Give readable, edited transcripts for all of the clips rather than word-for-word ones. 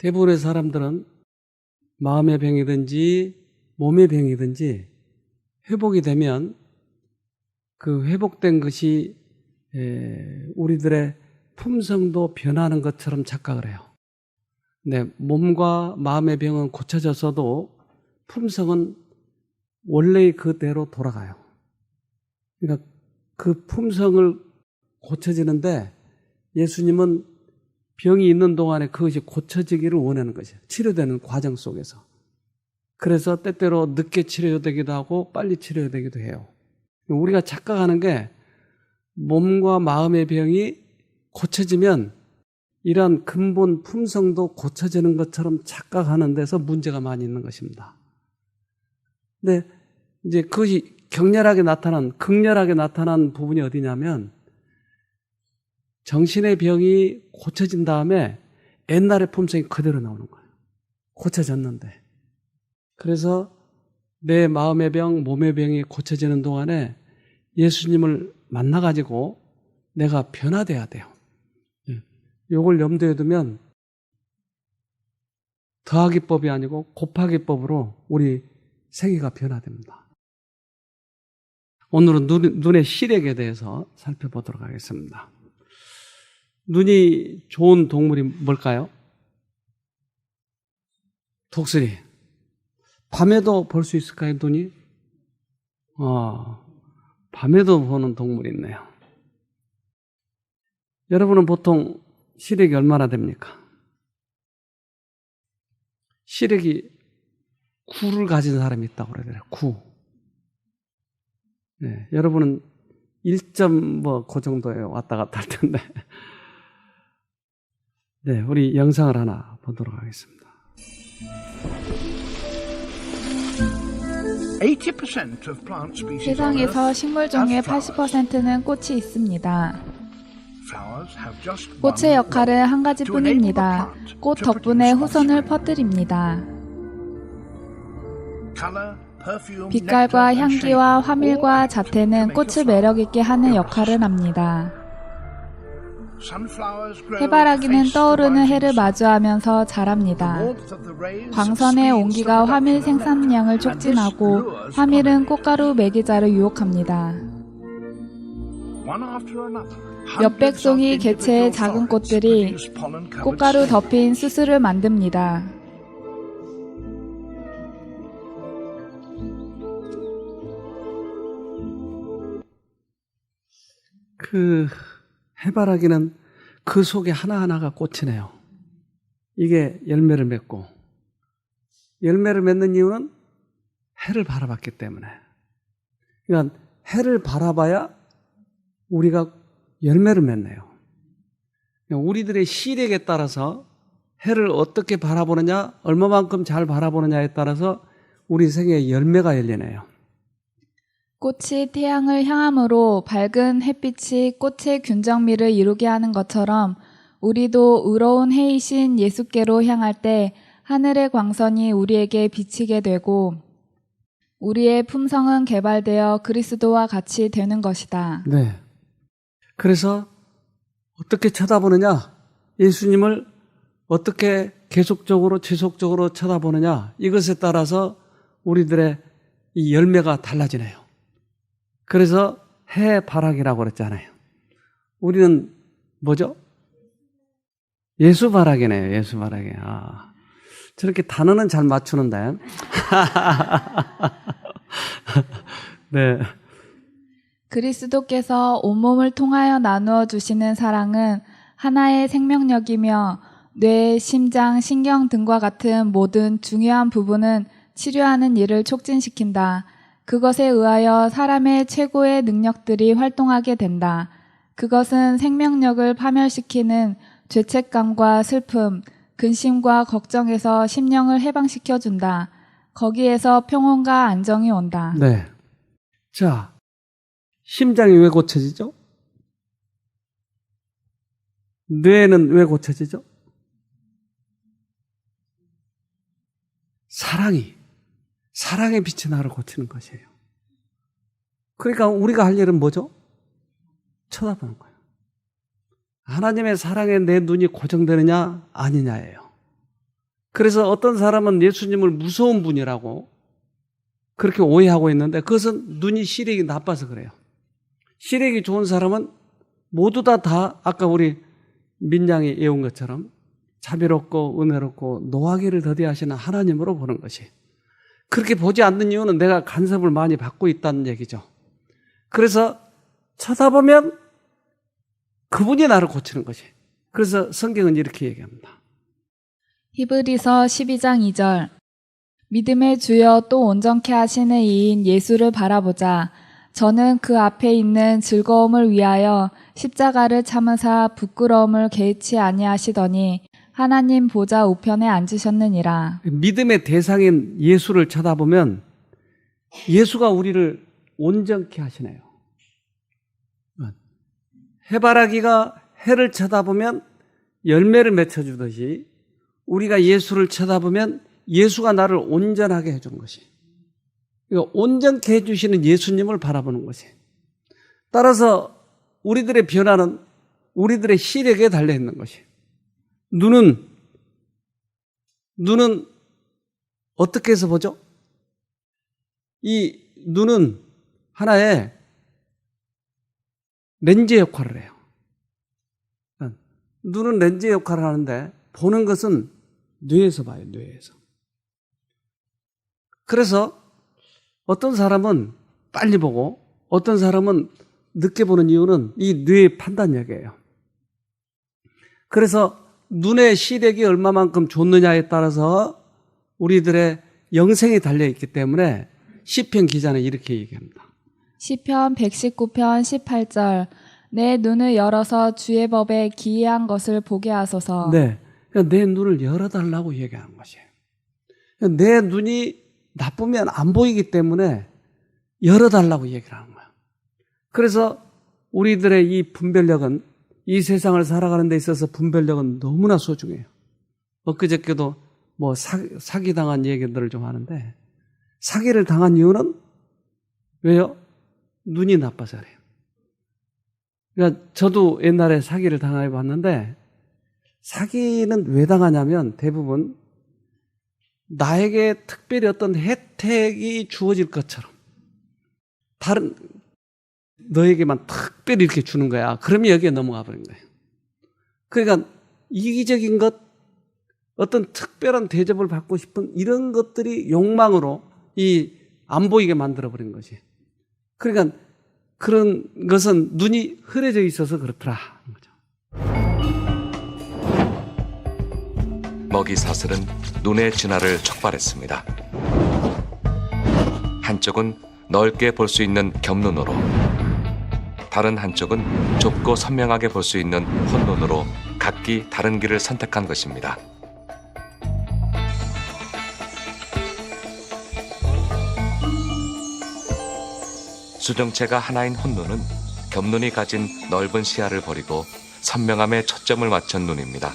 대부분의 사람들은 마음의 병이든지 몸의 병이든지 회복이 되면 그 회복된 것이 우리들의 품성도 변하는 것처럼 착각을 해요. 근데 몸과 마음의 병은 고쳐졌어도 품성은 원래의 그대로 돌아가요. 그러니까 그 품성을 고쳐지는데 예수님은 병이 있는 동안에 그것이 고쳐지기를 원하는 것이에요. 치료되는 과정 속에서. 그래서 때때로 늦게 치료되기도 하고 빨리 치료되기도 해요. 우리가 착각하는 게 몸과 마음의 병이 고쳐지면 이러한 근본 품성도 고쳐지는 것처럼 착각하는 데서 문제가 많이 있는 것입니다. 근데 이제 그것이 극렬하게 나타난 부분이 어디냐면 정신의 병이 고쳐진 다음에 옛날의 품성이 그대로 나오는 거예요. 고쳐졌는데. 그래서 내 마음의 병, 몸의 병이 고쳐지는 동안에 예수님을 만나가지고 내가 변화돼야 돼요. 이걸 염두에 두면 더하기법이 아니고 곱하기법으로 우리 생애가 변화됩니다. 오늘은 눈의 시력에 대해서 살펴보도록 하겠습니다. 눈이 좋은 동물이 뭘까요? 독수리. 밤에도 볼 수 있을까요, 눈이? 밤에도 보는 동물이 있네요. 여러분은 보통 시력이 얼마나 됩니까? 시력이 9를 가진 사람이 있다고 그러더라고요. 9. 네, 여러분은 1점 그 정도에 왔다 갔다 할 텐데. 네, 우리 영상을 하나 보도록 하겠습니다. 80% of plant species 세상에서 식물종의 80%는 꽃이 있습니다. 꽃의 역할은 한 가지뿐입니다. 꽃 덕분에 후손을 퍼뜨립니다. 빛깔과 향기와 화밀과 자태는 꽃을 매력있게 하는 역할을 합니다. 해바라기는 떠오르는 해를 마주하면서 자랍니다. 광선의 온기가 화밀 생산량을 촉진하고 화밀은 꽃가루 매개자를 유혹합니다. 몇백 송이 개체의 작은 꽃들이 꽃가루 덮인 수술을 만듭니다. 해바라기는 그 속에 하나하나가 꽃이네요. 이게 열매를 맺고, 열매를 맺는 이유는 해를 바라봤기 때문에. 그러니까 해를 바라봐야 우리가 열매를 맺네요. 우리들의 시력에 따라서 해를 어떻게 바라보느냐, 얼마만큼 잘 바라보느냐에 따라서 우리 생애에 열매가 열리네요. 꽃이 태양을 향함으로 밝은 햇빛이 꽃의 균정미를 이루게 하는 것처럼 우리도 의로운 해이신 예수께로 향할 때 하늘의 광선이 우리에게 비치게 되고 우리의 품성은 개발되어 그리스도와 같이 되는 것이다. 네. 그래서 어떻게 쳐다보느냐, 예수님을 어떻게 계속적으로 지속적으로 쳐다보느냐, 이것에 따라서 우리들의 이 열매가 달라지네요. 그래서 해바라기라고 그랬잖아요. 우리는 뭐죠? 예수바라기네요. 예수바라기. 저렇게 단어는 잘 맞추는데. 네. 그리스도께서 온몸을 통하여 나누어 주시는 사랑은 하나의 생명력이며 뇌, 심장, 신경 등과 같은 모든 중요한 부분은 치료하는 일을 촉진시킨다. 그것에 의하여 사람의 최고의 능력들이 활동하게 된다. 그것은 생명력을 파멸시키는 죄책감과 슬픔, 근심과 걱정에서 심령을 해방시켜준다. 거기에서 평온과 안정이 온다. 네. 자, 심장이 왜 고쳐지죠? 뇌는 왜 고쳐지죠? 사랑의 빛이 나를 고치는 것이에요. 그러니까 우리가 할 일은 뭐죠? 쳐다보는 거예요. 하나님의 사랑에 내 눈이 고정되느냐 아니냐예요. 그래서 어떤 사람은 예수님을 무서운 분이라고 그렇게 오해하고 있는데 그것은 눈이 시력이 나빠서 그래요. 시력이 좋은 사람은 모두 다 아까 우리 민양이 외운 것처럼 자비롭고 은혜롭고 노하기를 더디하시는 하나님으로 보는 것이. 그렇게 보지 않는 이유는 내가 간섭을 많이 받고 있다는 얘기죠. 그래서 쳐다보면 그분이 나를 고치는 것이. 그래서 성경은 이렇게 얘기합니다. 히브리서 12장 2절 믿음의 주여 또 온전케 하시는 이인 예수를 바라보자. 저는 그 앞에 있는 즐거움을 위하여 십자가를 참으사 부끄러움을 개의치 아니하시더니 하나님 보좌 우편에 앉으셨느니라. 믿음의 대상인 예수를 쳐다보면 예수가 우리를 온전케 하시네요. 해바라기가 해를 쳐다보면 열매를 맺혀주듯이 우리가 예수를 쳐다보면 예수가 나를 온전하게 해준 것이. 온전케 해주시는 예수님을 바라보는 것이. 따라서 우리들의 변화는 우리들의 시력에 달려있는 것이. 눈은 어떻게 해서 보죠? 이 눈은 하나의 렌즈 역할을 해요. 눈은 렌즈 역할을 하는데 보는 것은 뇌에서 봐요, 뇌에서. 그래서 어떤 사람은 빨리 보고 어떤 사람은 늦게 보는 이유는 이 뇌의 판단력이에요. 그래서 눈의 시력이 얼마만큼 좋느냐에 따라서 우리들의 영생이 달려있기 때문에 시편 기자는 이렇게 얘기합니다. 시편 119편 18절 내 눈을 열어서 주의 법에 기이한 것을 보게 하소서. 네, 그러니까 내 눈을 열어달라고 얘기하는 것이에요. 내 눈이 나쁘면 안 보이기 때문에 열어달라고 얘기를 하는 거예요. 그래서 우리들의 이 분별력은 이 세상을 살아가는 데 있어서 분별력은 너무나 소중해요. 엊그저께도 뭐 사기당한 얘기들을 좀 하는데 사기를 당한 이유는 왜요? 눈이 나빠서 그래요. 그러니까 저도 옛날에 사기를 당해 봤는데 사기는 왜 당하냐면 대부분 나에게 특별히 어떤 혜택이 주어질 것처럼 다른 너에게만 특별히 이렇게 주는 거야. 그러면 여기에 넘어가 버린 거예요. 그러니까 이기적인 것, 어떤 특별한 대접을 받고 싶은 이런 것들이 욕망으로 이 안 보이게 만들어 버린 것이. 그러니까 그런 것은 눈이 흐려져 있어서 그렇더라 하는 거죠. 먹이 사슬은 눈의 진화를 촉발했습니다. 한쪽은 넓게 볼 수 있는 겹눈으로, 다른 한쪽은 좁고 선명하게 볼 수 있는 혼눈으로 각기 다른 길을 선택한 것입니다. 수정체가 하나인 혼눈은 겹눈이 가진 넓은 시야를 버리고 선명함에 초점을 맞춘 눈입니다.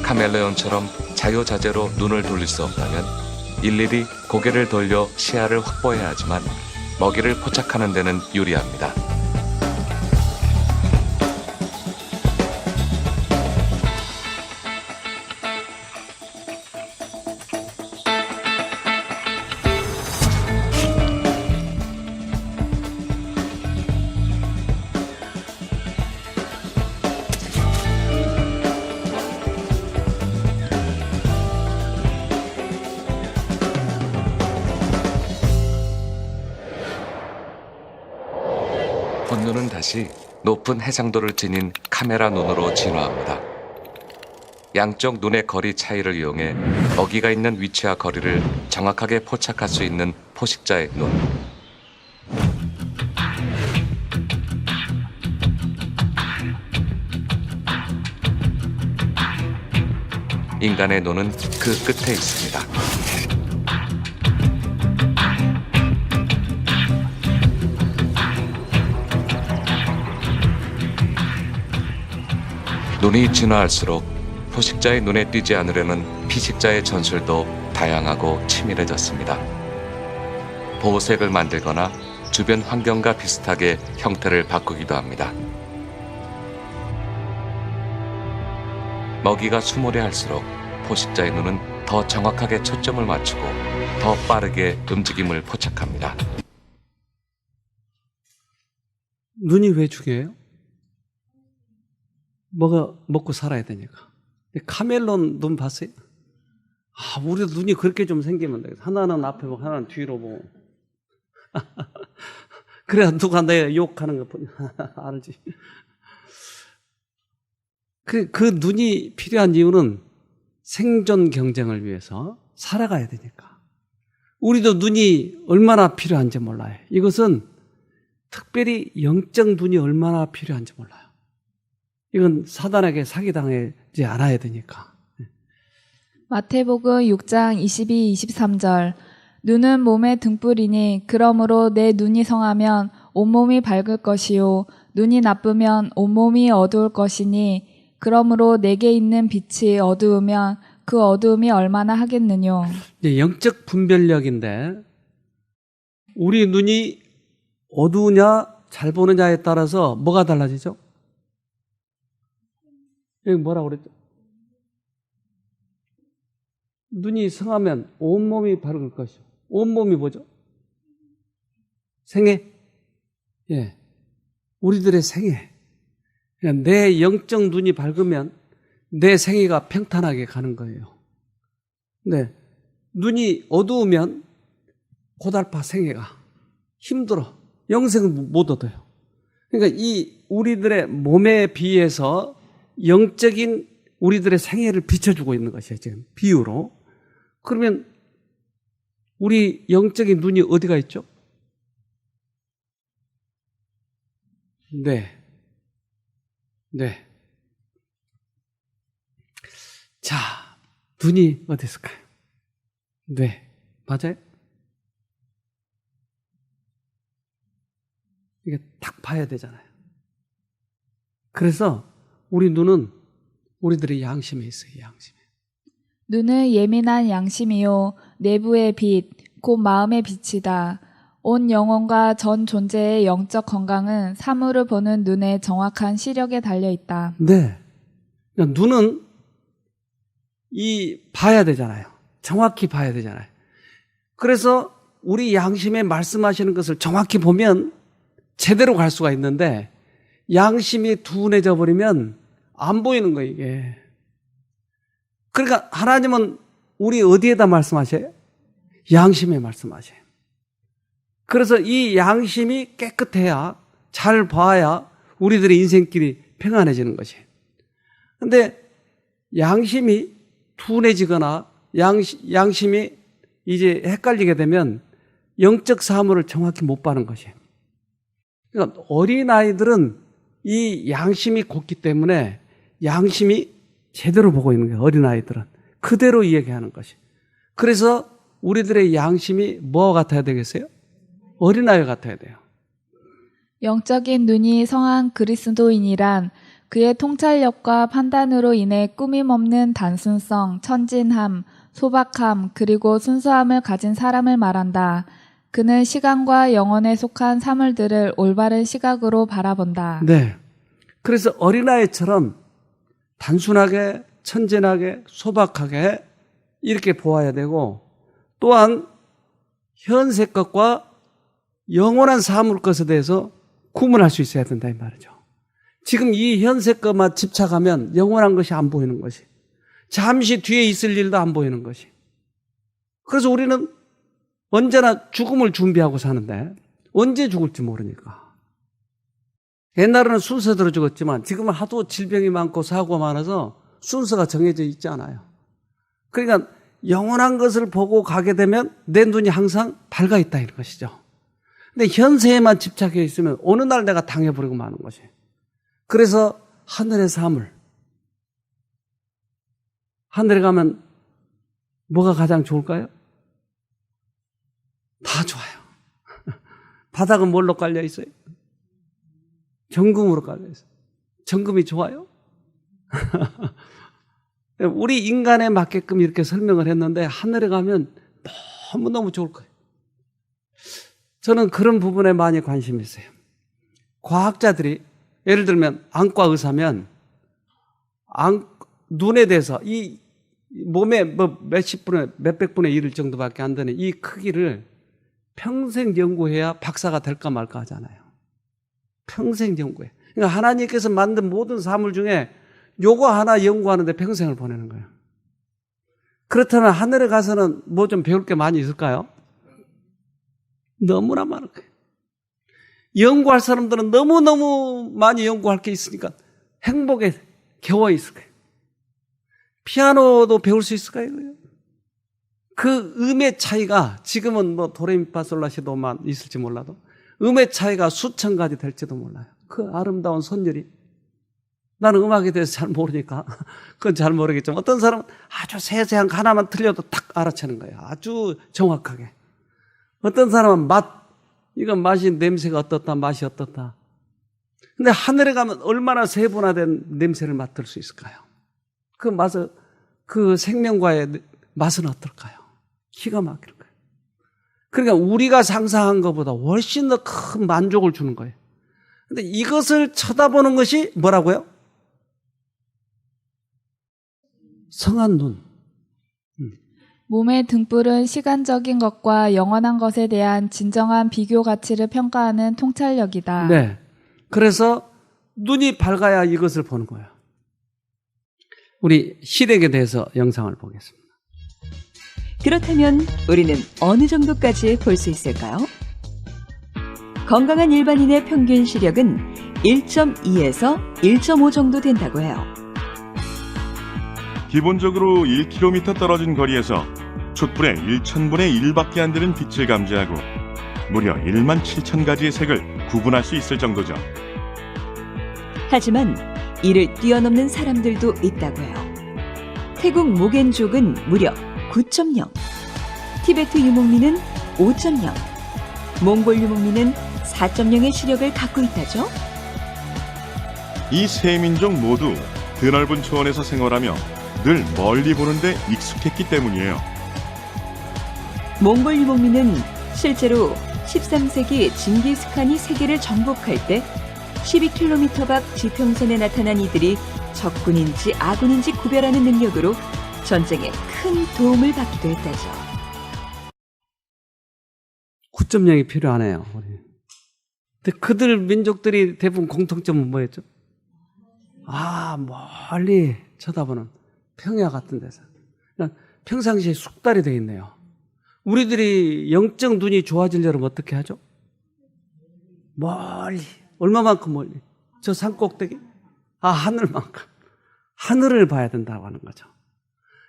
카멜레온처럼 자유자재로 눈을 돌릴 수 없다면 일일이 고개를 돌려 시야를 확보해야 하지만 먹이를 포착하는 데는 유리합니다. 혼눈은 다시 높은 해상도를 지닌 카메라 눈으로 진화합니다. 양쪽 눈의 거리 차이를 이용해 먹이가 있는 위치와 거리를 정확하게 포착할 수 있는 포식자의 눈. 인간의 눈은 그 끝에 있습니다. 눈이 진화할수록 포식자의 눈에 띄지 않으려는 피식자의 전술도 다양하고 치밀해졌습니다. 보호색을 만들거나 주변 환경과 비슷하게 형태를 바꾸기도 합니다. 먹이가 수몰해 할수록 포식자의 눈은 더 정확하게 초점을 맞추고 더 빠르게 움직임을 포착합니다. 눈이 왜 중요해요? 뭐가 먹고 살아야 되니까. 카멜론 눈 봤어요? 우리도 눈이 그렇게 좀 생기면 되겠어. 하나는 앞에 보고 하나는 뒤로 보고. 그래야 누가 내 욕하는 거 알지. 그 눈이 필요한 이유는 생존 경쟁을 위해서 살아가야 되니까. 우리도 눈이 얼마나 필요한지 몰라요. 이것은 특별히 영적 눈이 얼마나 필요한지 몰라요. 이건 사단에게 사기당하지 않아야 되니까. 마태복음 6장 22, 23절 눈은 몸의 등불이니 그러므로 내 눈이 성하면 온몸이 밝을 것이요 눈이 나쁘면 온몸이 어두울 것이니 그러므로 내게 있는 빛이 어두우면 그 어두움이 얼마나 하겠느뇨. 이제 영적 분별력인데 우리 눈이 어두우냐 잘 보느냐에 따라서 뭐가 달라지죠? 여기 뭐라고 그랬죠? 눈이 성하면 온몸이 밝을 것이요. 온몸이 뭐죠? 생애. 예. 우리들의 생애. 그러니까 내 영적 눈이 밝으면 내 생애가 평탄하게 가는 거예요. 근데 눈이 어두우면 고달파 생애가 힘들어. 영생은 못 얻어요. 그러니까 이 우리들의 몸에 비해서 영적인 우리들의 생애를 비춰주고 있는 것이에요. 지금 비유로. 그러면 우리 영적인 눈이 어디가 있죠? 네. 자, 눈이 어디 있을까요? 네. 맞아요? 이게 딱 봐야 되잖아요. 그래서 우리 눈은 우리들의 양심에 있어요. 양심에. 눈은 예민한 양심이요 내부의 빛, 곧 마음의 빛이다. 온 영혼과 전 존재의 영적 건강은 사물을 보는 눈의 정확한 시력에 달려 있다. 네. 그러니까 눈은 봐야 되잖아요. 정확히 봐야 되잖아요. 그래서 우리 양심에 말씀하시는 것을 정확히 보면 제대로 갈 수가 있는데 양심이 둔해져 버리면 안 보이는 거예요, 이게. 그러니까 하나님은 우리 어디에다 말씀하셔요? 양심에 말씀하셔요. 그래서 이 양심이 깨끗해야, 잘 봐야 우리들의 인생길이 평안해지는 것이에요. 그런데 양심이 둔해지거나 양심이 이제 헷갈리게 되면 영적 사물을 정확히 못 봐는 것이에요. 그러니까 어린아이들은 이 양심이 곧기 때문에 양심이 제대로 보고 있는 거예요. 어린아이들은. 그대로 이야기하는 것이. 그래서 우리들의 양심이 뭐와 같아야 되겠어요? 어린아이 같아야 돼요. 영적인 눈이 성한 그리스도인이란 그의 통찰력과 판단으로 인해 꾸밈없는 단순성, 천진함, 소박함, 그리고 순수함을 가진 사람을 말한다. 그는 시간과 영혼에 속한 사물들을 올바른 시각으로 바라본다. 네. 그래서 어린아이처럼 단순하게, 천진하게, 소박하게 이렇게 보아야 되고 또한 현세 것과 영원한 사물 것에 대해서 구분할 수 있어야 된다 이 말이죠. 지금 이 현세 것만 집착하면 영원한 것이 안 보이는 것이, 잠시 뒤에 있을 일도 안 보이는 것이. 그래서 우리는 언제나 죽음을 준비하고 사는데 언제 죽을지 모르니까. 옛날에는 순서대로 죽었지만 지금은 하도 질병이 많고 사고가 많아서 순서가 정해져 있지 않아요. 그러니까 영원한 것을 보고 가게 되면 내 눈이 항상 밝아 있다 이런 것이죠. 근데 현세에만 집착해 있으면 어느 날 내가 당해버리고 마는 것이에요. 그래서 하늘의 사물, 하늘에 가면 뭐가 가장 좋을까요? 다 좋아요. 바닥은 뭘로 깔려 있어요? 정금으로 깔려 있어요. 정금이 좋아요? 우리 인간에 맞게끔 이렇게 설명을 했는데 하늘에 가면 너무너무 좋을 거예요. 저는 그런 부분에 많이 관심이 있어요. 과학자들이 예를 들면 안과 의사면 눈에 대해서 이 몸에 몇백 분의 1 정도밖에 안 되는 이 크기를 평생 연구해야 박사가 될까 말까 하잖아요. 평생 연구해. 그러니까 하나님께서 만든 모든 사물 중에 요거 하나 연구하는데 평생을 보내는 거예요. 그렇다면 하늘에 가서는 뭐 좀 배울 게 많이 있을까요? 너무나 많을 거예요. 연구할 사람들은 너무너무 많이 연구할 게 있으니까 행복에 겨워 있을 거예요. 피아노도 배울 수 있을까요? 그 음의 차이가 지금은 뭐 도레미파솔라시도만 있을지 몰라도 음의 차이가 수천 가지 될지도 몰라요. 그 아름다운 선율이. 나는 음악에 대해서 잘 모르니까 그건 잘 모르겠지만 어떤 사람은 아주 세세한 거 하나만 틀려도 딱 알아채는 거예요. 아주 정확하게. 어떤 사람은 이건 맛이 냄새가 어떻다, 맛이 어떻다. 근데 하늘에 가면 얼마나 세분화된 냄새를 맡을 수 있을까요? 그 생명과의 맛은 어떨까요? 기가 막힐 거예요. 그러니까 우리가 상상한 것보다 훨씬 더 큰 만족을 주는 거예요. 근데 이것을 쳐다보는 것이 뭐라고요? 성한 눈. 몸의 등불은 시간적인 것과 영원한 것에 대한 진정한 비교 가치를 평가하는 통찰력이다. 네. 그래서 눈이 밝아야 이것을 보는 거예요. 우리 시댁에 대해서 영상을 보겠습니다. 그렇다면 우리는 어느 정도까지 볼 수 있을까요? 건강한 일반인의 평균 시력은 1.2에서 1.5 정도 된다고 해요. 기본적으로 1km 떨어진 거리에서 촛불의 1000분의 1밖에 안 되는 빛을 감지하고 무려 1만 7천 가지의 색을 구분할 수 있을 정도죠. 하지만 이를 뛰어넘는 사람들도 있다고 해요. 태국 모겐족은 무려 9.0, 티베트 유목민은 5.0, 몽골 유목민은 4.0의 시력을 갖고 있다죠. 이 세 민족 모두 드넓은 초원에서 생활하며 늘 멀리 보는데 익숙했기 때문이에요. 몽골 유목민은 실제로 13세기 징기스칸이 세계를 정복할 때 12km 밖 지평선에 나타난 이들이 적군인지 아군인지 구별하는 능력으로 전쟁에 큰 도움을 받기도 했다죠. 9.0이 필요하네요. 근데 그들 민족들이 대부분 공통점은 뭐였죠? 멀리 쳐다보는 평야 같은 데서. 평상시에 숙달이 되어 있네요. 우리들이 영적 눈이 좋아지려면 어떻게 하죠? 멀리. 얼마만큼 멀리? 저 산 꼭대기? 하늘만큼. 하늘을 봐야 된다고 하는 거죠.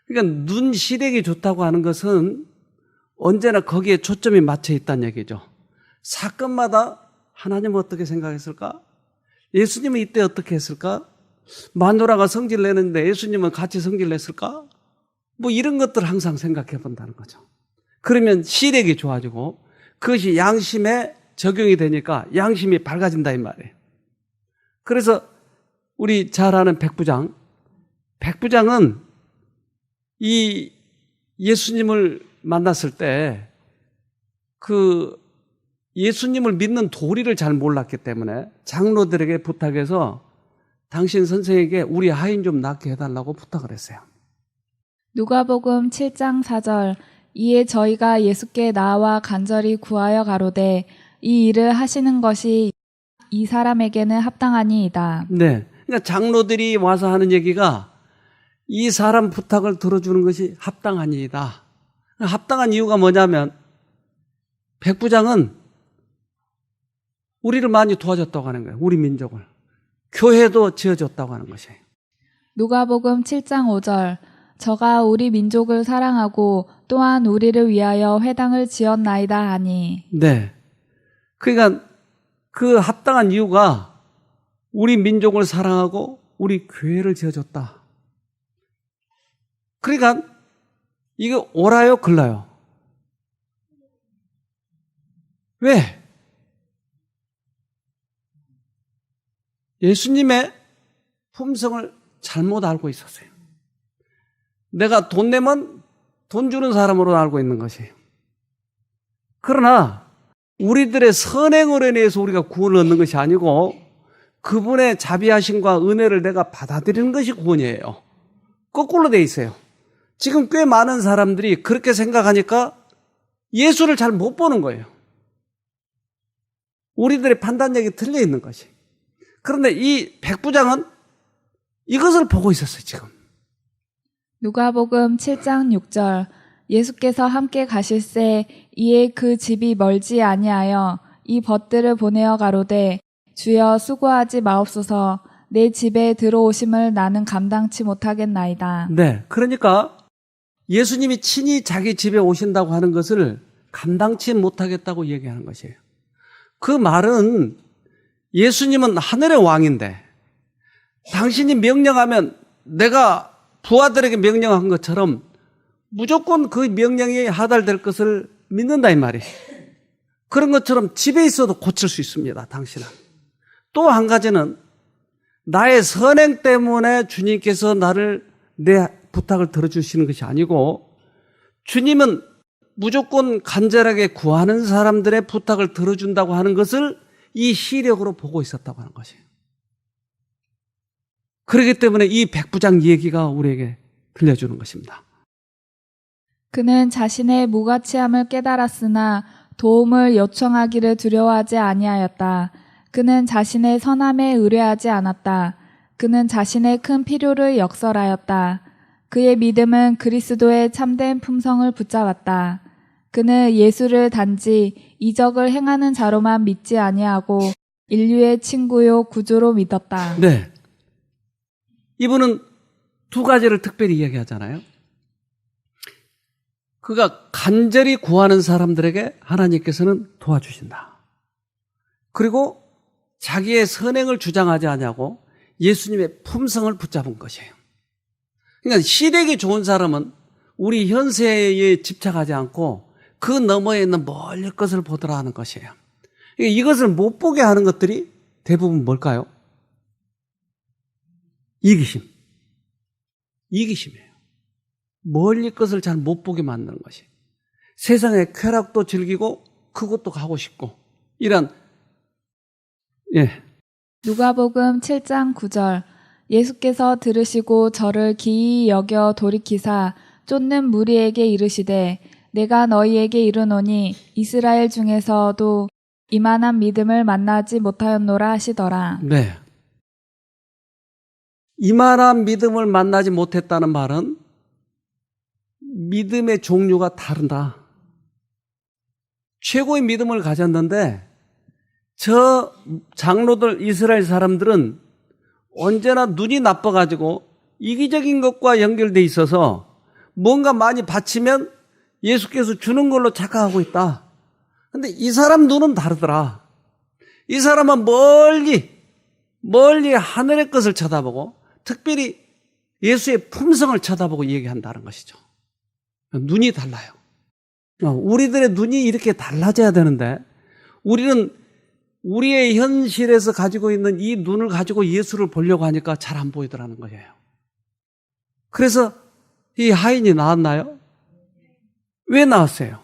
그러니까 눈 시력이 좋다고 하는 것은 언제나 거기에 초점이 맞춰 있다는 얘기죠. 사건마다 하나님은 어떻게 생각했을까? 예수님은 이때 어떻게 했을까? 마누라가 성질 내는데 예수님은 같이 성질 냈을까? 뭐 이런 것들을 항상 생각해 본다는 거죠. 그러면 시력이 좋아지고 그것이 양심에 적용이 되니까 양심이 밝아진다 이 말이에요. 그래서 우리 잘 아는 백부장은 이 예수님을 만났을 때 그 예수님을 믿는 도리를 잘 몰랐기 때문에 장로들에게 부탁해서 당신 선생에게 우리 하인 좀 낫게 해달라고 부탁을 했어요. 누가복음 7장 4절 이에 저희가 예수께 나와 간절히 구하여 가로되 이 일을 하시는 것이 이 사람에게는 합당하니이다. 네. 그러니까 장로들이 와서 하는 얘기가 이 사람 부탁을 들어주는 것이 합당하니이다. 합당한 이유가 뭐냐면 백부장은 우리를 많이 도와줬다고 하는 거예요. 우리 민족을. 교회도 지어줬다고 하는 것이에요. 누가복음 7장 5절 저가 우리 민족을 사랑하고 또한 우리를 위하여 회당을 지었나이다 하니. 네. 그러니까 그 합당한 이유가 우리 민족을 사랑하고 우리 교회를 지어줬다. 그러니까 이거 옳아요, 글라요? 왜? 예수님의 품성을 잘못 알고 있었어요. 내가 돈 내면 돈 주는 사람으로 알고 있는 것이에요. 그러나 우리들의 선행으로 인해서 우리가 구원을 얻는 것이 아니고 그분의 자비하심과 은혜를 내가 받아들이는 것이 구원이에요. 거꾸로 돼 있어요. 지금 꽤 많은 사람들이 그렇게 생각하니까 예수를 잘 못 보는 거예요. 우리들의 판단력이 틀려 있는 것이. 그런데 이 백부장은 이것을 보고 있었어요, 지금. 누가복음 7장 6절 예수께서 함께 가실새 이에 그 집이 멀지 아니하여 이 벗들을 보내어 가로되 주여 수고하지 마옵소서 내 집에 들어오심을 나는 감당치 못하겠나이다. 네. 그러니까 예수님이 친히 자기 집에 오신다고 하는 것을 감당치 못하겠다고 얘기하는 것이에요. 그 말은 예수님은 하늘의 왕인데 당신이 명령하면 내가 부하들에게 명령한 것처럼 무조건 그 명령이 하달될 것을 믿는다 이 말이에요. 그런 것처럼 집에 있어도 고칠 수 있습니다. 당신은. 또 한 가지는 나의 선행 때문에 주님께서 내 부탁을 들어주시는 것이 아니고 주님은 무조건 간절하게 구하는 사람들의 부탁을 들어준다고 하는 것을 이 시력으로 보고 있었다고 하는 것이에요. 그렇기 때문에 이 백부장 얘기가 우리에게 들려주는 것입니다. 그는 자신의 무가치함을 깨달았으나 도움을 요청하기를 두려워하지 아니하였다. 그는 자신의 선함에 의뢰하지 않았다. 그는 자신의 큰 필요를 역설하였다. 그의 믿음은 그리스도의 참된 품성을 붙잡았다. 그는 예수를 단지 이적을 행하는 자로만 믿지 아니하고 인류의 친구요 구주로 믿었다. 네. 이분은 두 가지를 특별히 이야기하잖아요. 그가 간절히 구하는 사람들에게 하나님께서는 도와주신다. 그리고 자기의 선행을 주장하지 않냐고 예수님의 품성을 붙잡은 것이에요. 그러니까 시력이 좋은 사람은 우리 현세에 집착하지 않고 그 너머에 있는 멀리 것을 보더라 하는 것이에요. 그러니까 이것을 못 보게 하는 것들이 대부분 뭘까요? 이기심. 이기심이에요. 멀리 것을 잘 못 보게 만드는 것이. 세상의 쾌락도 즐기고 그것도 가고 싶고 이런 누가복음 7장 9절 예수께서 들으시고 저를 기이히 여겨 돌이키사 쫓는 무리에게 이르시되 내가 너희에게 이르노니 이스라엘 중에서도 이만한 믿음을 만나지 못하였노라 하시더라. 네. 이만한 믿음을 만나지 못했다는 말은 믿음의 종류가 다르다. 최고의 믿음을 가졌는데 저 장로들 이스라엘 사람들은 언제나 눈이 나빠가지고 이기적인 것과 연결돼 있어서 뭔가 많이 바치면 예수께서 주는 걸로 착각하고 있다. 근데 이 사람 눈은 다르더라. 이 사람은 멀리 하늘의 것을 쳐다보고 특별히 예수의 품성을 쳐다보고 얘기한다는 것이죠. 눈이 달라요. 우리들의 눈이 이렇게 달라져야 되는데 우리는 우리의 현실에서 가지고 있는 이 눈을 가지고 예수를 보려고 하니까 잘 안 보이더라는 거예요. 그래서 이 하인이 나왔나요? 왜 나왔어요?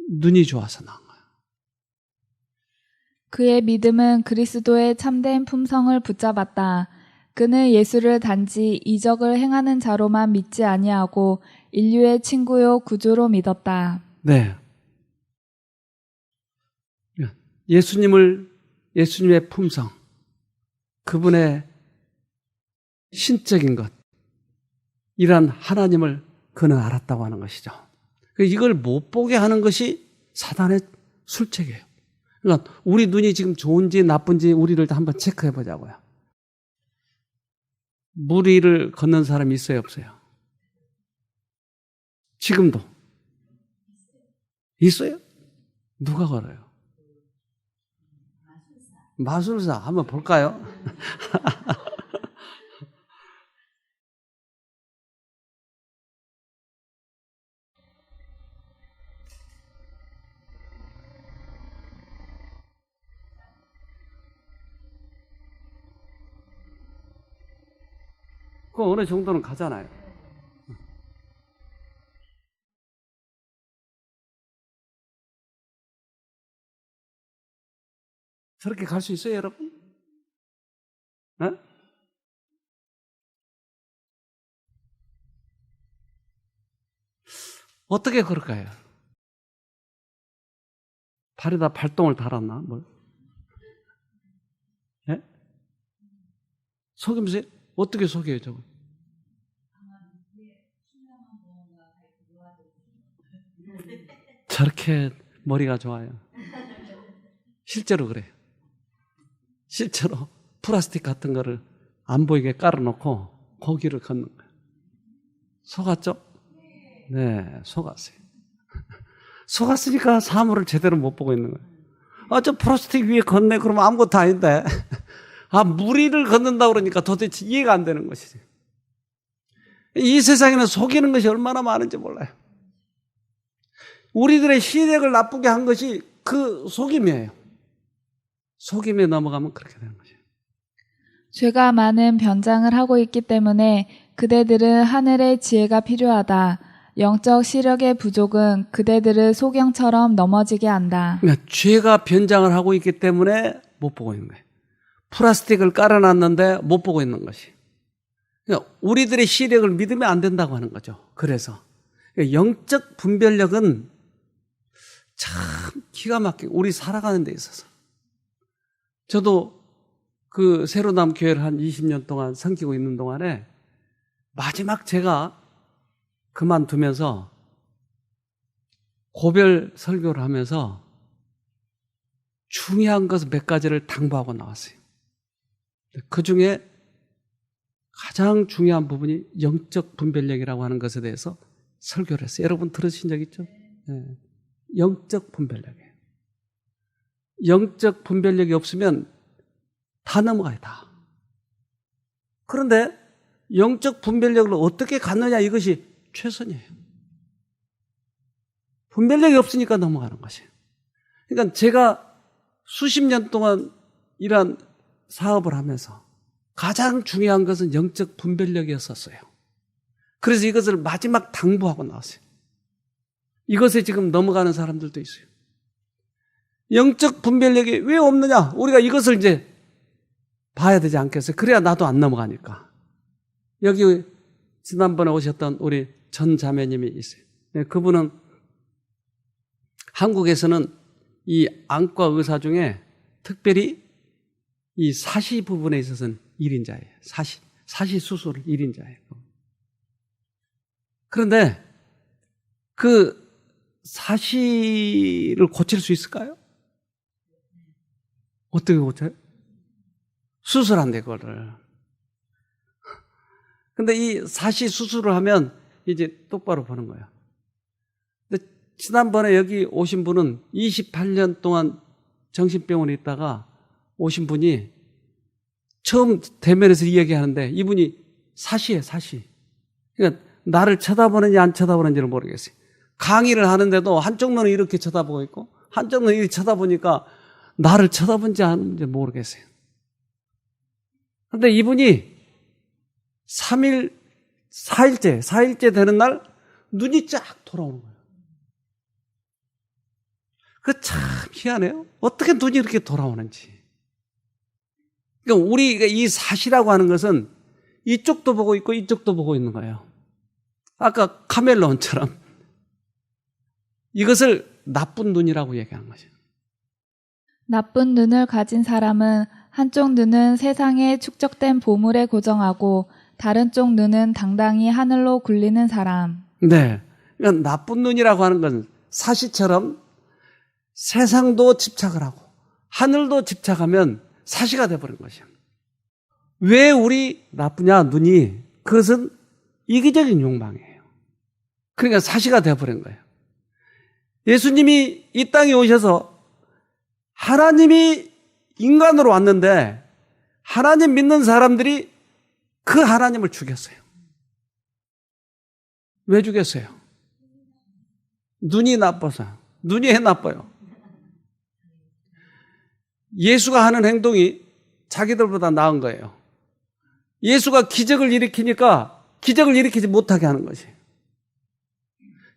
눈이 좋아서 나온 거예요. 그의 믿음은 그리스도의 참된 품성을 붙잡았다. 그는 예수를 단지 이적을 행하는 자로만 믿지 아니하고 인류의 친구요 구주로 믿었다. 네. 예수님의 품성, 그분의 신적인 것, 이런 하나님을 그는 알았다고 하는 것이죠. 이걸 못 보게 하는 것이 사단의 술책이에요. 그러니까 우리 눈이 지금 좋은지 나쁜지 우리를 한번 체크해 보자고요. 물 위를 걷는 사람이 있어요, 없어요? 지금도 있어요? 누가 걸어요? 마술사 한번 볼까요? 그 어느 정도는 가잖아요. 저렇게 갈 수 있어요, 여러분? 어? 어떻게 그럴까요? 발에다 발동을 달았나? 뭘? 예? 속이면서 어떻게 속여요, 저거? 저렇게 머리가 좋아요. 실제로 그래요. 실제로 플라스틱 같은 거를 안 보이게 깔아놓고 거기를 걷는 거예요. 속았죠? 네, 속았어요. 속았으니까 사물을 제대로 못 보고 있는 거예요. 아, 저 플라스틱 위에 걷네. 그러면 아무것도 아닌데. 아, 무리를 걷는다 그러니까 도대체 이해가 안 되는 것이지. 이 세상에는 속이는 것이 얼마나 많은지 몰라요. 우리들의 시력을 나쁘게 한 것이 그 속임이에요. 속임에 넘어가면 그렇게 되는 거죠. 죄가 많은 변장을 하고 있기 때문에 그대들은 하늘의 지혜가 필요하다. 영적 시력의 부족은 그대들을 소경처럼 넘어지게 한다. 그러니까 죄가 변장을 하고 있기 때문에 못 보고 있는 거예요. 플라스틱을 깔아놨는데 못 보고 있는 것이. 그러니까 우리들의 시력을 믿으면 안 된다고 하는 거죠. 그래서 그러니까 영적 분별력은 참 기가 막히게 우리 살아가는 데 있어서. 저도 그 새로남 교회를 한 20년 동안 섬기고 있는 동안에 마지막 제가 그만두면서 고별 설교를 하면서 중요한 것을 몇 가지를 당부하고 나왔어요. 그 중에 가장 중요한 부분이 영적 분별력이라고 하는 것에 대해서 설교를 했어요. 여러분 들으신 적 있죠? 네. 영적 분별력이에요. 영적 분별력이 없으면 다 넘어가요, 다. 그런데 영적 분별력을 어떻게 갖느냐 이것이 최선이에요. 분별력이 없으니까 넘어가는 것이에요. 그러니까 제가 수십 년 동안 일한 사업을 하면서 가장 중요한 것은 영적 분별력이었었어요. 그래서 이것을 마지막 당부하고 나왔어요. 이것에 지금 넘어가는 사람들도 있어요. 영적 분별력이 왜 없느냐? 우리가 이것을 이제 봐야 되지 않겠어요? 그래야 나도 안 넘어가니까. 여기 지난번에 오셨던 우리 전 자매님이 있어요. 그분은 한국에서는 이 안과 의사 중에 특별히 이 사시 부분에 있어서는 1인자예요. 사시 수술 1인자예요. 그런데 그 사시를 고칠 수 있을까요? 어떻게 고쳐요? 수술한대, 그거를. 근데 이 사시 수술을 하면 이제 똑바로 보는 거예요. 근데 지난번에 여기 오신 분은 28년 동안 정신병원에 있다가 오신 분이 처음 대면에서 이야기하는데 이분이 사시예요, 사시. 그러니까 나를 쳐다보는지 안 쳐다보는지를 모르겠어요. 강의를 하는데도 한쪽 눈은 이렇게 쳐다보고 있고 한쪽 눈은 이렇게 쳐다보니까 나를 쳐다본지 안 하는지 모르겠어요. 그런데 이분이 4일째 되는 날 눈이 쫙 돌아오는 거예요. 그 참 희한해요. 어떻게 눈이 이렇게 돌아오는지. 그러니까 우리가 이 사시라고 하는 것은 이쪽도 보고 있고 이쪽도 보고 있는 거예요. 아까 카멜레온처럼 이것을 나쁜 눈이라고 얘기하는 거죠. 나쁜 눈을 가진 사람은 한쪽 눈은 세상에 축적된 보물에 고정하고 다른 쪽 눈은 당당히 하늘로 굴리는 사람. 네. 그러니까 나쁜 눈이라고 하는 건 사시처럼 세상도 집착을 하고 하늘도 집착하면 사시가 돼버린 것이에요. 왜 우리 나쁘냐, 눈이? 그것은 이기적인 욕망이에요. 그러니까 사시가 돼버린 거예요. 예수님이 이 땅에 오셔서 하나님이 인간으로 왔는데 하나님 믿는 사람들이 그 하나님을 죽였어요. 왜 죽였어요? 눈이 나빠서. 눈이 왜 나빠요? 예수가 하는 행동이 자기들보다 나은 거예요. 예수가 기적을 일으키니까 기적을 일으키지 못하게 하는 것이.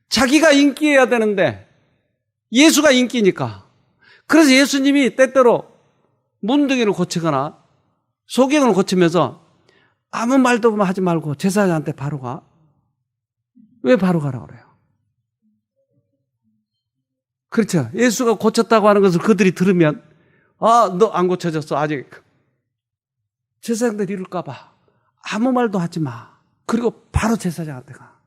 자기가 인기해야 되는데 예수가 인기니까. 그래서 예수님이 때때로 문둥이를 고치거나 소경을 고치면서 아무 말도 하지 말고 제사장한테 바로 가. 왜 바로 가라고 그래요? 그렇죠. 예수가 고쳤다고 하는 것을 그들이 들으면 너 안 고쳐졌어 아직. 제사장들이 이럴까 봐 아무 말도 하지 마. 그리고 바로 제사장한테 가.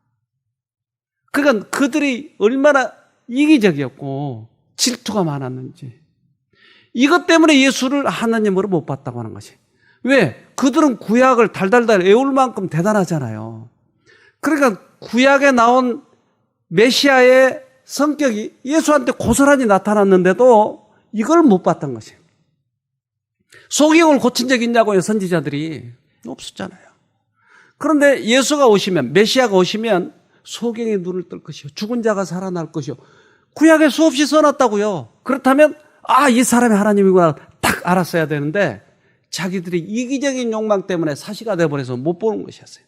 그러니까 그들이 얼마나 이기적이었고 질투가 많았는지. 이것 때문에 예수를 하나님으로 못 봤다고 하는 것이. 왜? 그들은 구약을 달달달 외울 만큼 대단하잖아요. 그러니까 구약에 나온 메시아의 성격이 예수한테 고스란히 나타났는데도 이걸 못 봤던 것이에요. 소경을 고친 적이 있냐고요, 선지자들이. 없었잖아요. 그런데 예수가 오시면, 메시아가 오시면 소경의 눈을 뜰 것이요, 죽은 자가 살아날 것이요. 구약에 수없이 써놨다고요. 그렇다면 이 사람이 하나님이구나 딱 알았어야 되는데 자기들이 이기적인 욕망 때문에 사시가 돼버려서 못 보는 것이었어요.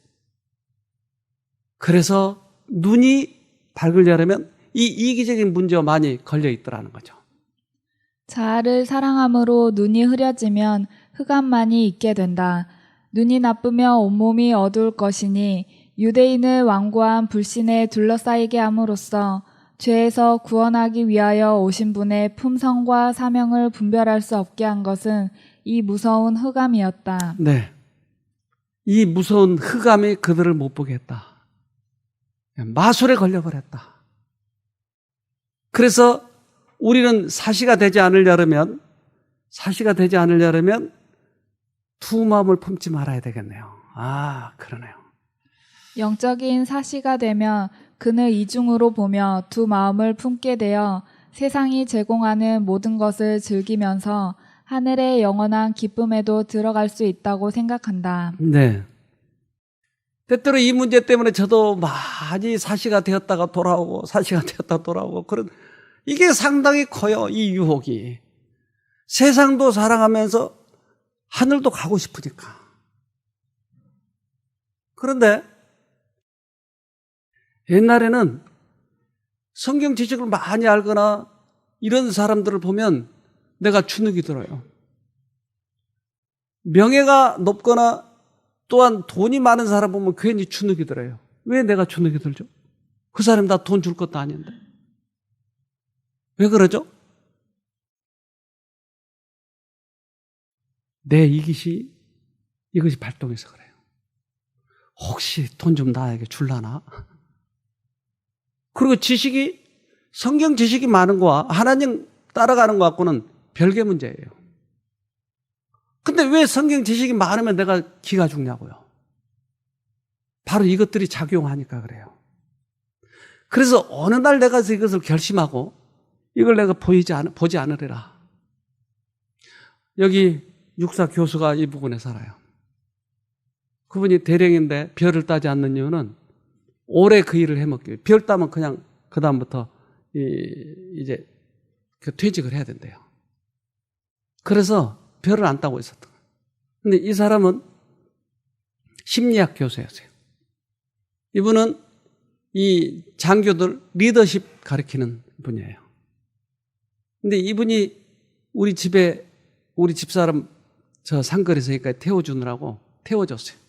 그래서 눈이 밝으려면 이 이기적인 문제와 많이 걸려있더라는 거죠. 자아를 사랑함으로 눈이 흐려지면 흑암만이 있게 된다. 눈이 나쁘면 온몸이 어두울 것이니 유대인을 완고한 불신에 둘러싸이게 함으로써 죄에서 구원하기 위하여 오신 분의 품성과 사명을 분별할 수 없게 한 것은 이 무서운 흑암이었다. 네. 이 무서운 흑암이 그들을 못 보게 했다. 마술에 걸려버렸다. 그래서 우리는 사시가 되지 않으려면 두 마음을 품지 말아야 되겠네요. 그러네요. 영적인 사시가 되면 그는 이중으로 보며 두 마음을 품게 되어 세상이 제공하는 모든 것을 즐기면서 하늘의 영원한 기쁨에도 들어갈 수 있다고 생각한다. 네. 때때로 이 문제 때문에 저도 많이 사시가 되었다가 돌아오고 그런, 이게 상당히 커요, 이 유혹이. 세상도 사랑하면서 하늘도 가고 싶으니까. 그런데 옛날에는 성경 지식을 많이 알거나 이런 사람들을 보면 내가 주눅이 들어요. 명예가 높거나 또한 돈이 많은 사람 보면 괜히 주눅이 들어요. 왜 내가 주눅이 들죠? 그 사람 나 돈 줄 것도 아닌데. 왜 그러죠? 내 이것이 발동해서 그래요. 혹시 돈 좀 나에게 줄라나? 그리고 성경 지식이 많은 거와 하나님 따라가는 것 갖고는 별개 문제예요. 근데 왜 성경 지식이 많으면 내가 기가 죽냐고요? 바로 이것들이 작용하니까 그래요. 그래서 어느 날 내가 이것을 결심하고 이걸 내가 보지 않으리라. 여기 육사 교수가 이 부근에 살아요. 그분이 대령인데 별을 따지 않는 이유는 오래 그 일을 해먹기 위해. 별 따면 그냥 그 다음부터 이제 퇴직을 해야 된대요. 그래서 별을 안 따고 있었던 거예요. 근데 이 사람은 심리학 교수였어요. 이분은 이 장교들 리더십 가르치는 분이에요. 근데 이분이 우리 집사람 저 상거리에서 태워주느라고 태워줬어요.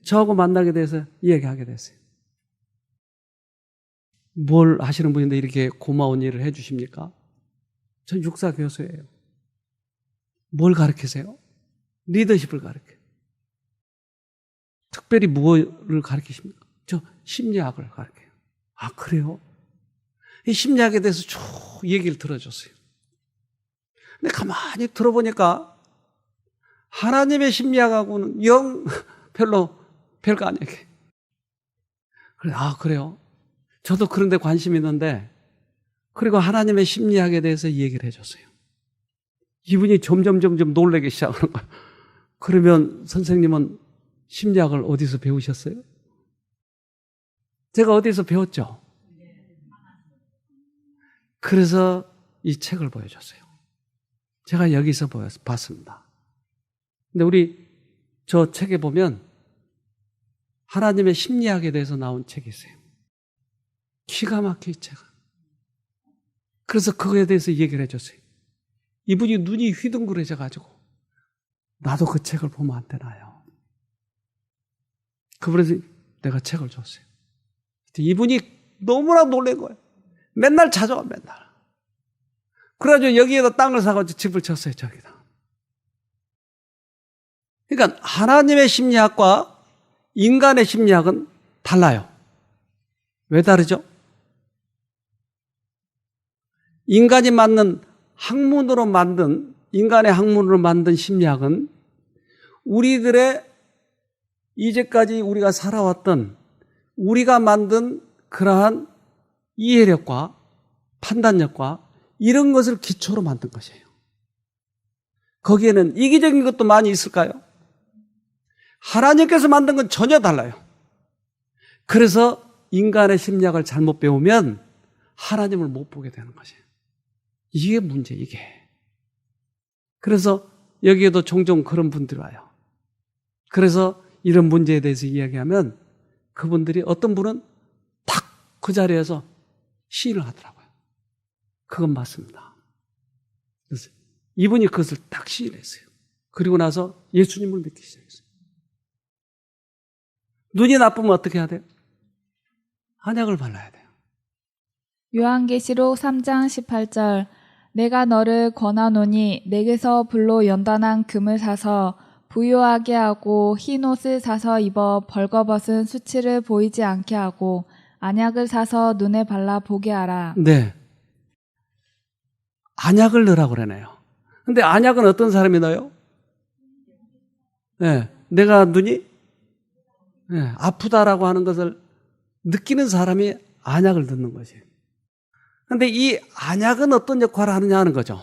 저하고 만나게 돼서 이야기하게 됐어요. 뭘 하시는 분인데 이렇게 고마운 일을 해 주십니까? 전 육사 교수예요. 뭘 가르치세요? 리더십을 가르쳐요. 특별히 뭐를 가르치십니까? 저 심리학을 가르쳐요. 그래요? 이 심리학에 대해서 쭉 얘기를 들어줬어요. 근데 가만히 들어보니까 하나님의 심리학하고는 영 별거 아니에요. 그래, 그래요? 저도 그런 데 관심이 있는데, 그리고 하나님의 심리학에 대해서 얘기를 해줬어요. 이분이 점점 놀라기 시작하는 거예요. 그러면 선생님은 심리학을 어디서 배우셨어요? 제가 어디서 배웠죠? 그래서 이 책을 보여줬어요. 제가 여기서 봤습니다. 근데 저 책에 보면 하나님의 심리학에 대해서 나온 책이 있어요. 기가 막히게 책을. 그래서 그거에 대해서 얘기를 해줬어요. 이분이 눈이 휘둥그레져 가지고 나도 그 책을 보면 안 되나요? 그분이 내가 책을 줬어요. 이분이 너무나 놀란 거예요. 맨날 찾아와, 맨날. 그래가지고 여기에다 땅을 사가지고 집을 쳤어요, 저기다. 그러니까 하나님의 심리학과 인간의 심리학은 달라요. 왜 다르죠? 인간이 만든 학문으로 만든, 인간의 학문으로 만든 심리학은 우리들의 이제까지 우리가 살아왔던 우리가 만든 그러한 이해력과 판단력과 이런 것을 기초로 만든 것이에요. 거기에는 이기적인 것도 많이 있을까요? 하나님께서 만든 건 전혀 달라요. 그래서 인간의 심리학을 잘못 배우면 하나님을 못 보게 되는 것이에요. 이게 문제, 이게. 그래서 여기에도 종종 그런 분들이 와요. 그래서 이런 문제에 대해서 이야기하면 그분들이 어떤 분은 딱 그 자리에서 시인을 하더라고요. 그건 맞습니다. 그래서 이분이 그것을 딱 시인했어요. 그리고 나서 예수님을 믿기 시작했어요. 눈이 나쁘면 어떻게 해야 돼요? 한약을 발라야 돼요. 요한계시록 3장 18절 내가 너를 권하노니 내게서 불로 연단한 금을 사서 부요하게 하고 흰 옷을 사서 입어 벌거벗은 수치를 보이지 않게 하고 안약을 사서 눈에 발라 보게 하라. 네. 안약을 넣으라고 그러네요. 근데 안약은 어떤 사람이 넣어요? 네. 내가 눈이 아프다라고 하는 것을 느끼는 사람이 안약을 넣는 것이에요. 근데 이 안약은 어떤 역할을 하느냐 하는 거죠.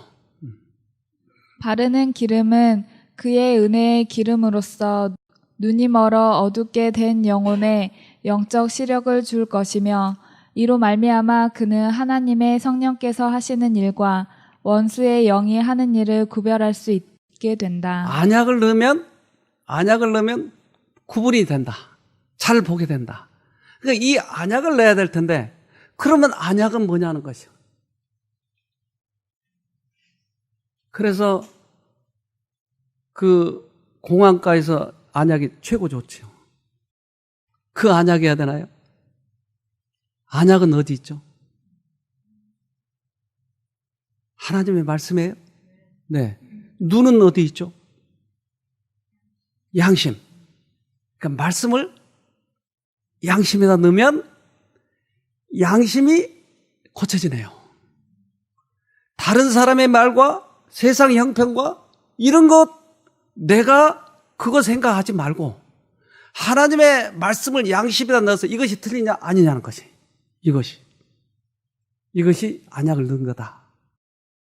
바르는 기름은 그의 은혜의 기름으로써 눈이 멀어 어둡게 된 영혼에 영적 시력을 줄 것이며 이로 말미암아 그는 하나님의 성령께서 하시는 일과 원수의 영이 하는 일을 구별할 수 있게 된다. 안약을 넣으면 구분이 된다. 잘 보게 된다. 그러니까 이 안약을 넣어야 될 텐데 그러면 안약은 뭐냐는 것이요. 그래서 그 공항가에서 안약이 최고 좋죠. 그 안약이 해야 되나요? 안약은 어디 있죠? 하나님의 말씀이에요? 네. 눈은 어디 있죠? 양심. 그러니까 말씀을 양심에다 넣으면 양심이 고쳐지네요. 다른 사람의 말과 세상 형편과 이런 것 내가 그거 생각하지 말고 하나님의 말씀을 양심에다 넣어서 이것이 틀리냐 아니냐는 것이 이것이 안약을 넣은 거다.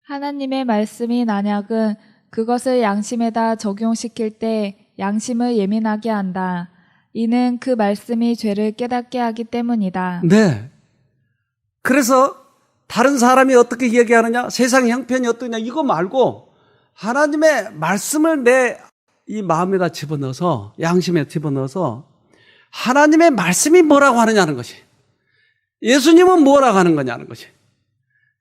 하나님의 말씀인 안약은 그것을 양심에다 적용시킬 때 양심을 예민하게 한다. 이는 그 말씀이 죄를 깨닫게 하기 때문이다. 네. 그래서 다른 사람이 어떻게 이야기하느냐, 세상 형편이 어떠냐 이거 말고 하나님의 말씀을 내 이 마음에다 집어넣어서 양심에 집어넣어서 하나님의 말씀이 뭐라고 하느냐는 것이, 예수님은 뭐라고 하는 거냐는 것이,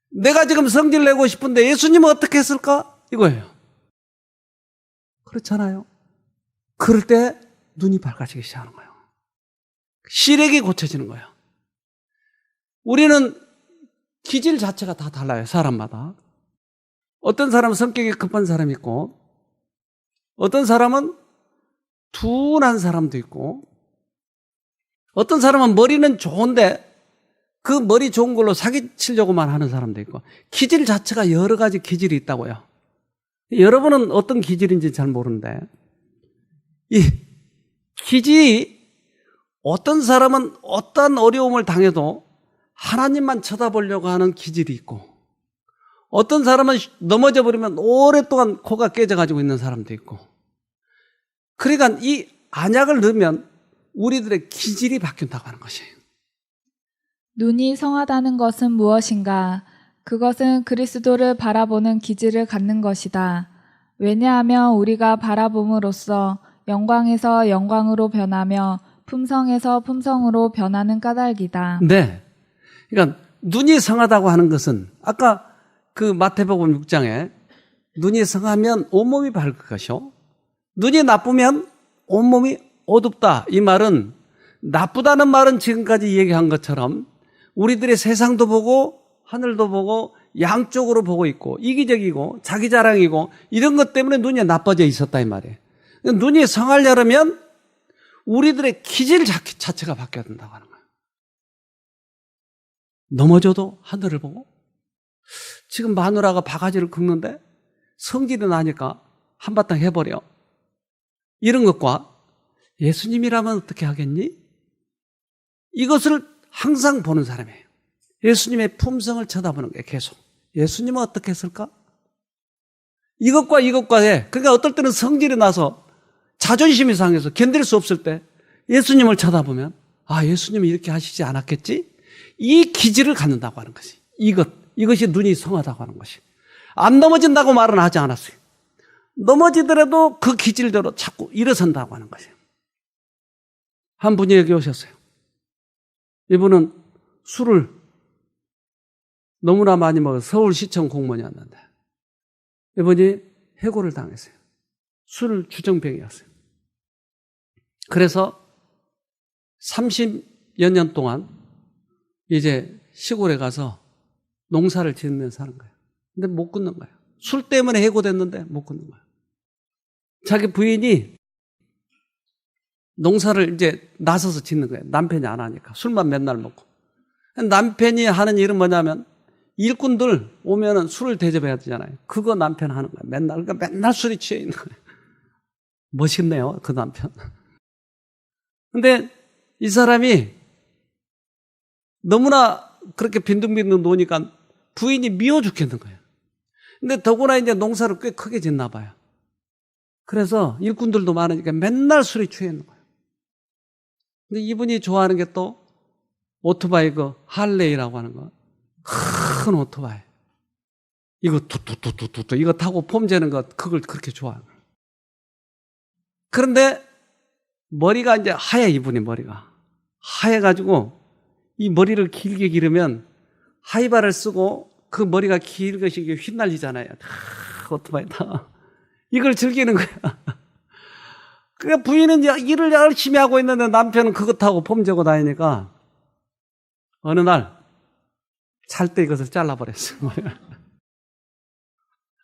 내가 지금 성질 내고 싶은데 예수님은 어떻게 했을까? 이거예요. 그렇잖아요. 그럴 때 눈이 밝아지기 시작하는 거예요. 시력이 고쳐지는 거예요. 우리는 기질 자체가 다 달라요. 사람마다. 어떤 사람은 성격이 급한 사람이 있고 어떤 사람은 둔한 사람도 있고 어떤 사람은 머리는 좋은데 그 머리 좋은 걸로 사기치려고만 하는 사람도 있고 기질 자체가 여러 가지 기질이 있다고요. 여러분은 어떤 기질인지 잘 모르는데 이 기질이 어떤 사람은 어떤 어려움을 당해도 하나님만 쳐다보려고 하는 기질이 있고 어떤 사람은 넘어져 버리면 오랫동안 코가 깨져가지고 있는 사람도 있고 그러니까 이 안약을 넣으면 우리들의 기질이 바뀐다고 하는 것이에요. 눈이 성하다는 것은 무엇인가? 그것은 그리스도를 바라보는 기질을 갖는 것이다. 왜냐하면 우리가 바라봄으로써 영광에서 영광으로 변하며 품성에서 품성으로 변하는 까닭이다. 네. 그러니까 눈이 성하다고 하는 것은 아까 그 마태복음 6장에 눈이 성하면 온몸이 밝을 것이요. 눈이 나쁘면 온몸이 어둡다. 이 말은 나쁘다는 말은 지금까지 얘기한 것처럼 우리들의 세상도 보고 하늘도 보고 양쪽으로 보고 있고 이기적이고 자기 자랑이고 이런 것 때문에 눈이 나빠져 있었다 이 말이에요. 눈이 성하려면 우리들의 기질 자체가 바뀌어야 된다고 하는 거예요. 넘어져도 하늘을 보고 지금 마누라가 바가지를 긁는데 성질이 나니까 한바탕 해버려. 이런 것과 예수님이라면 어떻게 하겠니? 이것을 항상 보는 사람이에요. 예수님의 품성을 쳐다보는 거예요. 계속. 예수님은 어떻게 했을까? 이것과 이것과에 그러니까 어떨 때는 성질이 나서 자존심이 상해서 견딜 수 없을 때 예수님을 쳐다보면 아 예수님이 이렇게 하시지 않았겠지? 이 기질을 갖는다고 하는 것이 이것이 눈이 성하다고 하는 것이 안 넘어진다고 말은 하지 않았어요. 넘어지더라도 그 기질대로 자꾸 일어선다고 하는 것이에요. 한 분이 여기 오셨어요. 이분은 술을 너무나 많이 먹어서 서울시청 공무원이었는데 이분이 해고를 당했어요. 술 주정뱅이였어요. 그래서 30여 년 동안 이제 시골에 가서 농사를 짓으면서 사는 거예요. 근데 못 끊는 거예요. 술 때문에 해고됐는데 못 끊는 거예요. 자기 부인이 농사를 이제 나서서 짓는 거예요. 남편이 안 하니까. 술만 맨날 먹고. 남편이 하는 일은 뭐냐면 일꾼들 오면은 술을 대접해야 되잖아요. 그거 남편 하는 거예요. 맨날. 그러니까 맨날 술이 취해 있는 거예요. 멋있네요. 그 남편. 근데 이 사람이 너무나 그렇게 빈둥빈둥 노니까 부인이 미워 죽겠는 거예요. 근데 더구나 이제 농사를 꽤 크게 짓나 봐요. 그래서 일꾼들도 많으니까 맨날 술이 취해 있는 거예요. 근데 이분이 좋아하는 게 또 오토바이 그 할레이라고 하는 거. 큰 오토바이. 이거 뚜뚜뚜뚜뚜 이거 타고 폼 재는 거 그걸 그렇게 좋아하는 거예요. 그런데 머리가 이제 하얘 이분이 머리가. 하얘가지고 이 머리를 길게 기르면 하이바를 쓰고 그 머리가 긴 것이 휘날리잖아요. 오토바이 타. 이걸 즐기는 거야. 그러니까 부인은 일을 열심히 하고 있는데 남편은 그거 타고 폼 재고 다니니까 어느 날 잘 때 이것을 잘라버렸어요.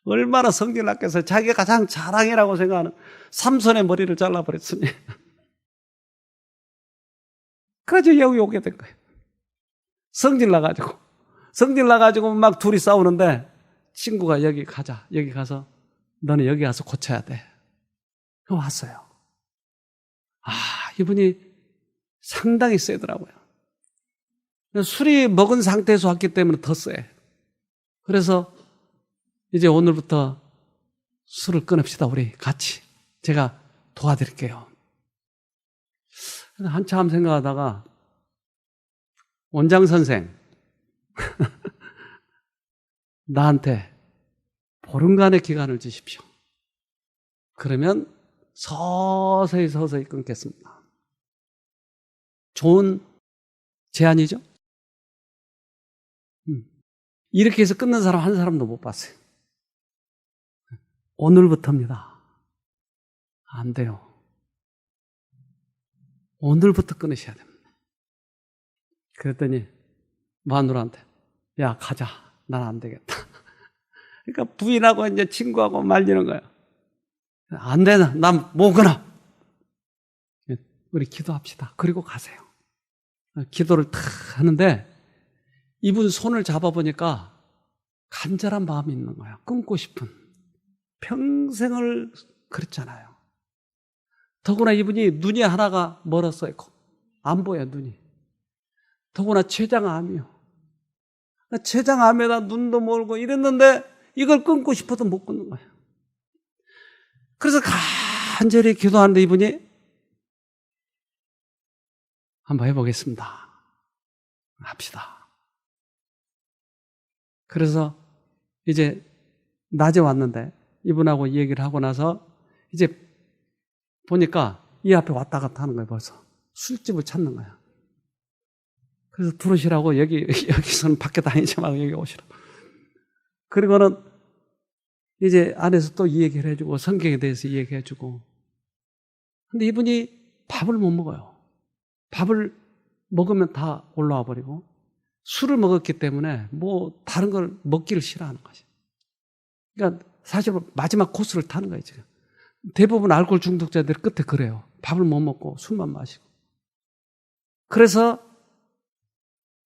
얼마나 성질 났겠어요. 자기가 가장 자랑이라고 생각하는 삼손의 머리를 잘라버렸으니. 그래서 여기 오게 된 거예요. 성질 나가지고 막 둘이 싸우는데 친구가 여기 가자. 여기 가서 너는 여기 가서 고쳐야 돼. 왔어요. 이분이 상당히 세더라고요. 술이 먹은 상태에서 왔기 때문에 더 세. 그래서 이제 오늘부터 술을 끊읍시다. 우리 같이. 제가 도와드릴게요. 한참 생각하다가 원장 선생 나한테 보름간의 기간을 주십시오. 그러면 서서히 끊겠습니다. 좋은 제안이죠? 이렇게 해서 끊는 사람 한 사람도 못 봤어요. 오늘부터입니다. 안 돼요. 오늘부터 끊으셔야 됩니다. 그랬더니 마누라한테 야 가자. 난 안 되겠다. 그러니까 부인하고 이제 친구하고 말리는 거예요. 안 되나? 난 못 끊어. 우리 기도합시다. 그리고 가세요. 기도를 탁 하는데 이분 손을 잡아보니까 간절한 마음이 있는 거야. 끊고 싶은. 평생을 그랬잖아요. 더구나 이분이 눈이 하나가 멀었어요. 안 보여 눈이. 더구나 췌장암이요. 췌장암에다 눈도 멀고 이랬는데 이걸 끊고 싶어도 못 끊는 거예요. 그래서 간절히 기도하는데 이분이 한번 해보겠습니다. 합시다. 그래서 이제 낮에 왔는데 이분하고 얘기를 하고 나서 이제 보니까 이 앞에 왔다 갔다 하는 거예요. 벌써 술집을 찾는 거야. 그래서 들어오시라고 여기서는 밖에 다니지 말고 여기 오시라고. 그리고는 이제 안에서 또 이야기를 해주고 성경에 대해서 이야기해주고. 근데 이분이 밥을 못 먹어요. 밥을 먹으면 다 올라와 버리고 술을 먹었기 때문에 뭐 다른 걸 먹기를 싫어하는 거지. 그러니까 사실 마지막 코스를 타는 거예요, 지금. 대부분 알코올 중독자들 끝에 그래요. 밥을 못 먹고 술만 마시고. 그래서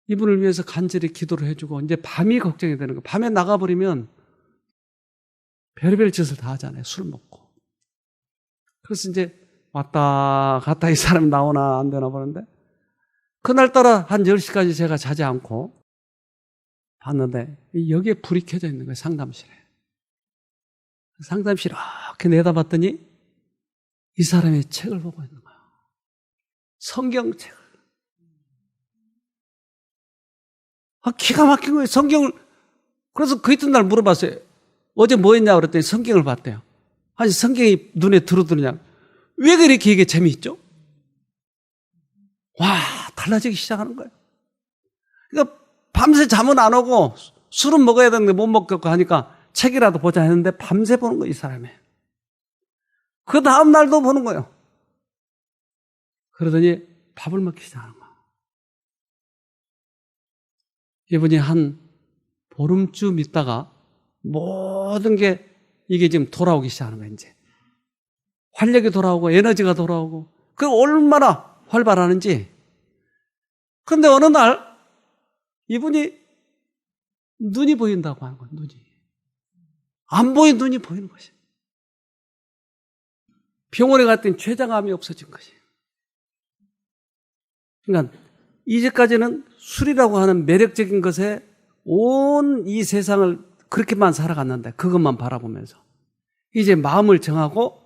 이분을 위해서 간절히 기도를 해주고 이제 밤이 걱정이 되는 거예요. 밤에 나가버리면 별의별 짓을 다 하잖아요. 술 먹고. 그래서 이제 왔다 갔다 이 사람이 나오나 안 되나 보는데 그날따라 한 10시까지 제가 자지 않고 봤는데 여기에 불이 켜져 있는 거예요. 상담실에. 상담실에 이렇게 내다봤더니 이 사람이 책을 보고 있는 거예요. 성경책을. 기가 막힌 거예요. 성경을. 그래서 그 이튿날 물어봤어요. 어제 뭐 했냐고 그랬더니 성경을 봤대요. 아니 성경이 눈에 들어오느냐. 왜 그렇게 이게 재미있죠? 와, 달라지기 시작하는 거예요. 그러니까 밤새 잠은 안 오고 술은 먹어야 되는데 못 먹겠고 하니까 책이라도 보자 했는데 밤새 보는 거예요, 이 사람이. 그 다음 날도 보는 거예요. 그러더니 밥을 먹기 시작하는 거예요. 이분이 한 보름쯤 있다가 모든 게 이게 지금 돌아오기 시작하는 거예요, 이제. 활력이 돌아오고 에너지가 돌아오고 그 얼마나 활발하는지. 그런데 어느 날 이분이 눈이 보인다고 하는 거예요. 눈이. 안 보인 눈이 보이는 것이. 병원에 갔더니 췌장암이 없어진 것이. 그러니까 이제까지는 술이라고 하는 매력적인 것에 온 이 세상을 그렇게만 살아갔는데 그것만 바라보면서 이제 마음을 정하고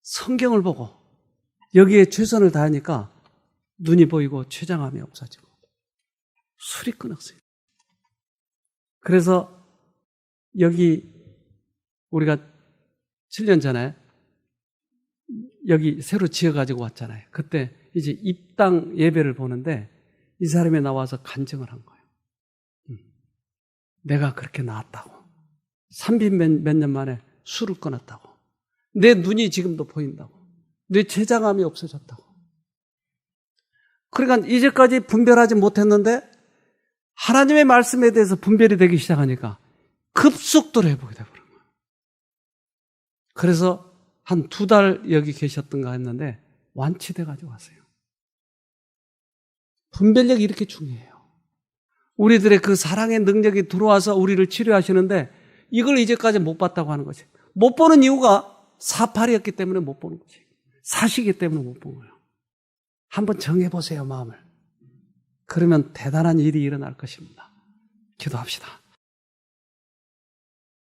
성경을 보고 여기에 최선을 다하니까 눈이 보이고 췌장암이 없어지고 술이 끊었어요. 그래서 여기 우리가 7년 전에 여기 새로 지어가지고 왔잖아요. 그때 이제 입당 예배를 보는데 이 사람이 나와서 간증을 한 거예요. 내가 그렇게 나았다고. 30몇 년 만에 술을 끊었다고. 내 눈이 지금도 보인다고. 내 췌장암이 없어졌다고. 그러니까 이제까지 분별하지 못했는데 하나님의 말씀에 대해서 분별이 되기 시작하니까 급속도로 회복이 되어버린 거예요. 그래서 한 2달 여기 계셨던가 했는데 완치돼가지고 왔어요. 분별력이 이렇게 중요해요. 우리들의 그 사랑의 능력이 들어와서 우리를 치료하시는데 이걸 이제까지 못 봤다고 하는 거지. 못 보는 이유가 사팔이었기 때문에 못 보는 거지. 사시기 때문에 못 본 거예요. 한번 정해보세요, 마음을. 그러면 대단한 일이 일어날 것입니다. 기도합시다.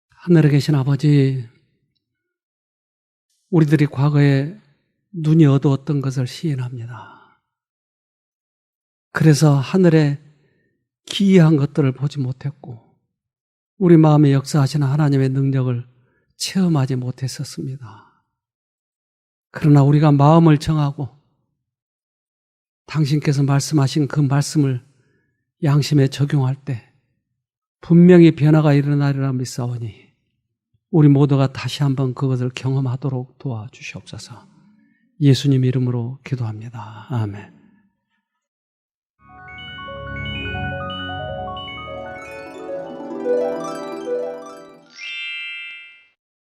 하늘에 계신 아버지, 우리들이 과거에 눈이 어두웠던 것을 시인합니다. 그래서 하늘에 기이한 것들을 보지 못했고 우리 마음에 역사하시는 하나님의 능력을 체험하지 못했었습니다. 그러나 우리가 마음을 정하고 당신께서 말씀하신 그 말씀을 양심에 적용할 때 분명히 변화가 일어나리라 믿사오니 우리 모두가 다시 한번 그것을 경험하도록 도와주시옵소서. 예수님 이름으로 기도합니다. 아멘.